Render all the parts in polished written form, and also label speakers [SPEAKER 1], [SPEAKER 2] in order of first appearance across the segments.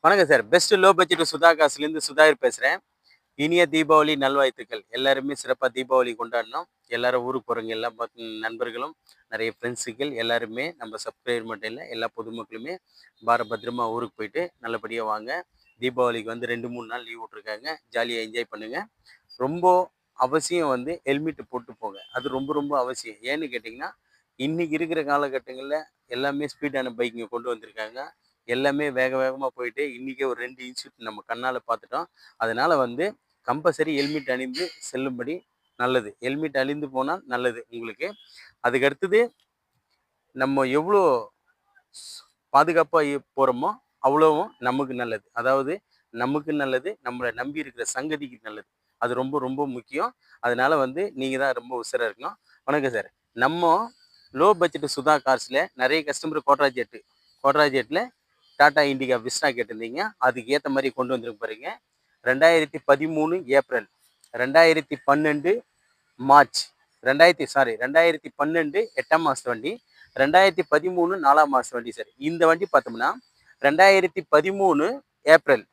[SPEAKER 1] வணக்கம் sir. Best low budget Sudha காசுலேருந்து சுதாகர் பேசுகிறேன். இனிய தீபாவளி நல்வாழ்த்துக்கள். எல்லாருமே சிறப்பாக தீபாவளி கொண்டாடணும். எல்லாரும் ஊருக்கு போகிறவங்க எல்லா நண்பர்களும், நிறைய ஃப்ரெண்ட்ஸுகள் எல்லாருமே நம்ம சப்ஸ்கிரைபர் மட்டும் இல்லை, எல்லா பொதுமக்களுமே பத்திரமா ஊருக்கு போயிட்டு நல்லபடியாக வாங்க. தீபாவளிக்கு வந்து 2-3 நாள் லீவ் விட்ருக்காங்க. ஜாலியாக என்ஜாய் பண்ணுங்கள். ரொம்ப அவசியம் வந்து ஹெல்மெட் போட்டு போங்க. அது ரொம்ப ரொம்ப அவசியம். ஏன்னு கேட்டிங்கன்னா, இன்றைக்கி இருக்கிற காலகட்டங்களில் எல்லாமே ஸ்பீடான பைக்குங்க கொண்டு வந்திருக்காங்க. எல்லாமே வேக வேகமாக போயிட்டு இன்றைக்கே ஒரு 2 இன்சிடென்ட் நம்ம கண்ணால் பார்த்துட்டோம். அதனால் வந்து கம்பல்சரி ஹெல்மெட் அணிந்து செல்லும்படி நல்லது. ஹெல்மெட் அணிந்து போனால் நல்லது உங்களுக்கு. அதுக்கு அடுத்தது நம்ம எவ்வளோ பாதுகாப்பாக போகிறோமோ அவ்வளோவும் நமக்கு நல்லது. அதாவது நமக்கு நல்லது, நம்மளை நம்பி இருக்கிற சங்கதிக்கு நல்லது. அது ரொம்ப ரொம்ப முக்கியம். அதனால் வந்து நீங்கள் தான் ரொம்ப உஷாராக இருக்கணும். வணக்கம் சார். நம்ம லோ பட்ஜெட் சுதா கார்ஸில் நிறைய கஸ்டமர் கோட்ரா ஜெட்டில் டாடா இண்டிகா விஸ்டா கேட்டிருந்தீங்க. அதுக்கு ஏற்ற மாதிரி கொண்டு வந்துருக்கு பாருங்க. 2013 ஏப்ரல், 2012 மார்ச், 2012 8ஆம் மாதம் வண்டி, 2013 4ஆம் மாதம் வண்டி சார். இந்த வண்டி பார்த்தோம்னா 2013 ஏப்ரல்.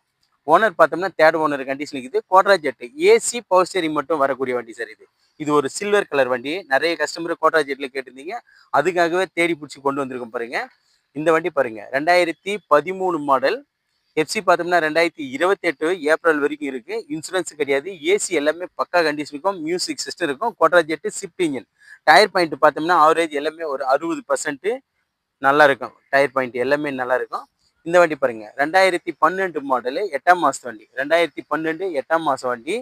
[SPEAKER 1] ஓனர் பார்த்தோம்னா தேர்ட் ஓனர் கண்டிஷன் இருக்குது. கோட்ரா ஜெட்டு ஏசி பவர் ஸ்டேரிங் மட்டும் வரக்கூடிய வண்டி சார். இது ஒரு சில்வர் கலர் வண்டி. நிறைய கஸ்டமர் கோட்ரா ஜெட்டில் கேட்டிருந்தீங்க. அதுக்காகவே தேடி பிடிச்சி கொண்டு வந்திருக்கோம் பாருங்க. இந்த வண்டி பாருங்க, 2013 மாடல். எஃப்சி பார்த்தோம்னா 2028 ஏப்ரல் வரைக்கும் இருக்கு. இன்சூரன்ஸ் கிடையாது. ஏசி எல்லாமே பக்கா கண்டிஷன் இருக்கும். மியூசிக் சிஸ்டம் இருக்கும். Quadrajet shift engine. Tyre point பார்த்தோம்னா ஆவரேஜ் எல்லாமே ஒரு 60% நல்லா இருக்கும். டயர் பாயிண்ட் எல்லாமே நல்லா இருக்கும். இந்த வண்டி பாருங்க, 2012 மாடலு 8ஆம் மாதம் வண்டி. 2012 8ஆம் மாதம் வண்டி.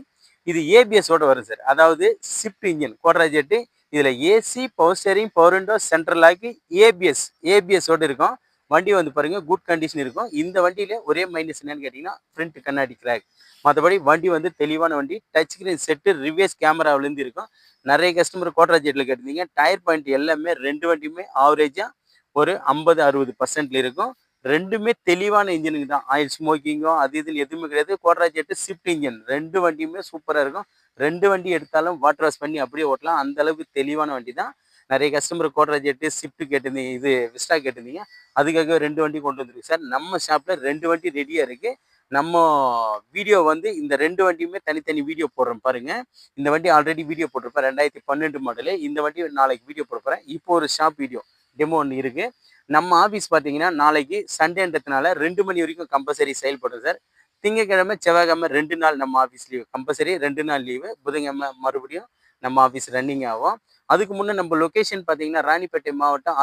[SPEAKER 1] இது ஏபிஎஸோட வரும் சார். அதாவது ஷிஃப்ட் இன்ஜின் கோட்ரா ஜெட்டு. இதில் AC power steering power window central lock ஏபிஎஸோடு இருக்கும். வண்டி வந்து பாருங்க குட் கண்டிஷன் இருக்கும். இந்த வண்டியில ஒரே மைனஸ் என்னன்னு கேட்டிங்கன்னா ஃப்ரண்ட் கண்ணாடி கிராக். மற்றபடி வண்டி வந்து தெளிவான வண்டி. டச் ஸ்க்ரீன் செட்டு ரிவர்ஸ் கேமராவிலேருந்து இருக்கும். நிறைய கஸ்டமர் கோட்ரா ஜெட்டில் கேட்டிருந்தீங்க. டயர் பாயிண்ட் எல்லாமே ரெண்டு வண்டியுமே ஆவரேஜாக ஒரு 50-60% இருக்கும். ரெண்டுமே தெளிவான இன்ஜினுக்கு தான். ஆயில் ஸ்மோக்கிங்கோ அது இதுன்னு எதுவுமே கிடையாது. கோட்ரா ஜெட்டு ஷிஃப்ட் இன்ஜின். ரெண்டு வண்டியுமே சூப்பராக இருக்கும். ரெண்டு வண்டி எடுத்தாலும் வாட்டர் வாஷ் பண்ணி அப்படியே ஓட்டலாம். அந்த அளவுக்கு தெளிவான வண்டி தான். நிறைய கஸ்டமர் கோட்ரா ஜெட்டு ஷிஃப்ட் கேட்டிருந்தீங்க, இது விஸ்டா கேட்டிருந்தீங்க. அதுக்காக ரெண்டு வண்டி கொண்டு வந்துருக்கு சார். நம்ம ஷாப்பில் ரெண்டு வண்டி ரெடியாக இருக்குது. நம்ம வீடியோ வந்து இந்த ரெண்டு வண்டியுமே தனித்தனி வீடியோ போடுறோம் பாருங்க. இந்த வண்டி ஆல்ரெடி வீடியோ போட்டிருப்பேன், 2012 மாடலு. இந்த வண்டி நாளைக்கு வீடியோ போட போகிறேன். இப்போ ஒரு ஷாப் வீடியோ டெமோ ஒன்று இருக்குது. நம்ம ஆஃபீஸ் பார்த்தீங்கன்னா நாளைக்கு சண்டேன்றதுனால 2 மணி வரைக்கும் கம்பல்சரி செயல்படும் சார். திங்கக்கிழமை செவ்வாய்க்கிழமை 2 நாள் நம்ம ஆஃபீஸ் லீவு. கம்பல்சரி 2 நாள் லீவு. புதன்கிழமை மறுபடியும் நம்ம ஆஃபீஸ் ரன்னிங் ஆகும். அதுக்கு முன்னே நம்ம லொக்கேஷன் பார்த்தீங்கன்னா ராணிப்பேட்டை மாவட்டம்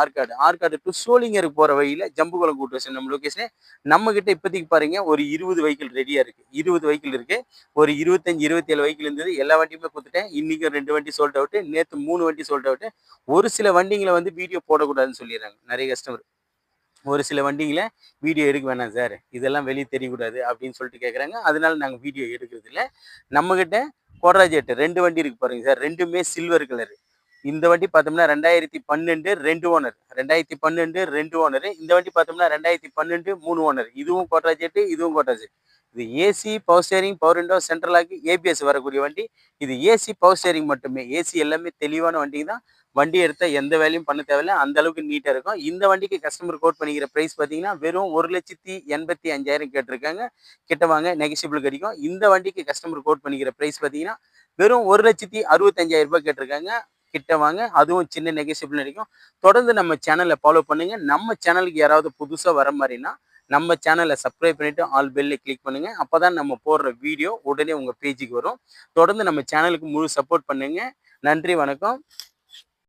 [SPEAKER 1] ஆற்காடு டு சோளிங்கருக்கு போகிற வழியில் ஜம்புகுளம் கூட்டு வச்சு நம்ம லொக்கேஷனு. நம்மக்கிட்ட இப்போதைக்கு பாருங்க ஒரு 20 வெஹிக்கிள் ரெடியாக இருக்குது. 20 வெஹிக்கிள் இருக்குது. ஒரு 25-27 வெஹிக்கிள் இருந்தது. எல்லா வண்டியுமே கொடுத்துட்டேன். இன்றைக்கும் 2 வண்டி சோல்ட் அவுட்டு. நேற்று 3 வண்டி சோல்ட் அவுட்டு. ஒரு சில வண்டிங்களை வந்து வீடியோ போடக்கூடாதுன்னு சொல்லிடுறாங்க நிறைய கஸ்டமர். ஒரு சில வண்டிங்களை வீடியோ எடுக்க வேணாம் சார், இதெல்லாம் வெளியே தெரியக்கூடாது அப்படின்னு சொல்லிட்டு கேட்குறாங்க. அதனால நாங்கள் வீடியோ எடுக்கிறது இல்லை. நம்மக்கிட்ட கோட்ரா ஜெட் 2 வண்டி இருக்குது பாருங்க சார். ரெண்டுமே சில்வர் கலரு. இந்த வண்டி பார்த்தோம்னா 2012 2 ஓனர். 2012 2 ஓனரு. இந்த வண்டி பார்த்தோம்னா 2012 3 ஓனர். இதுவும் கோட்ரா ஜெட்டு, இதுவும் கோட்ரா ஜெட். இது AC power steering power window central lock ABS வரக்கூடிய வண்டி. இது ஏசி பவர் ஸ்டேரிங் மட்டுமே. ஏசி எல்லாமே தெளிவான வண்டி தான். வண்டி எடுத்தால் எந்த வேலையும் பண்ண தேவையில்லை. அந்த அளவுக்கு நீட்டாக இருக்கும். இந்த வண்டிக்கு கஸ்டமர் கோட் பண்ணிக்கிற ப்ரைஸ் பார்த்தீங்கன்னா வெறும் 1,85,000 கேட்டிருக்காங்க. கிட்ட வாங்க நெகஷியபிள் கிடைக்கும். இந்த வண்டிக்கு கஸ்டமர் கோட் பண்ணிக்கிற ப்ரைஸ் பார்த்தீங்கன்னா வெறும் 1,65,000 கேட்டிருக்காங்க. கிட்ட வாங்க, அதுவும் சின்ன நெகஷியபிள் கிடைக்கும். தொடர்ந்து நம்ம சேனலை ஃபாலோ பண்ணுங்க. நம்ம சேனலுக்கு யாராவது புதுசாக வர மாதிரினா நம்ம சேனலை சப்ஸ்கிரைப் பண்ணிவிட்டு ஆல் பெல்லை கிளிக் பண்ணுங்கள். அப்போ தான் நம்ம போடுற வீடியோ உடனே உங்கள் பேஜுக்கு வரும். தொடர்ந்து நம்ம சேனலுக்கு முழு சப்போர்ட் பண்ணுங்கள். நன்றி, வணக்கம்.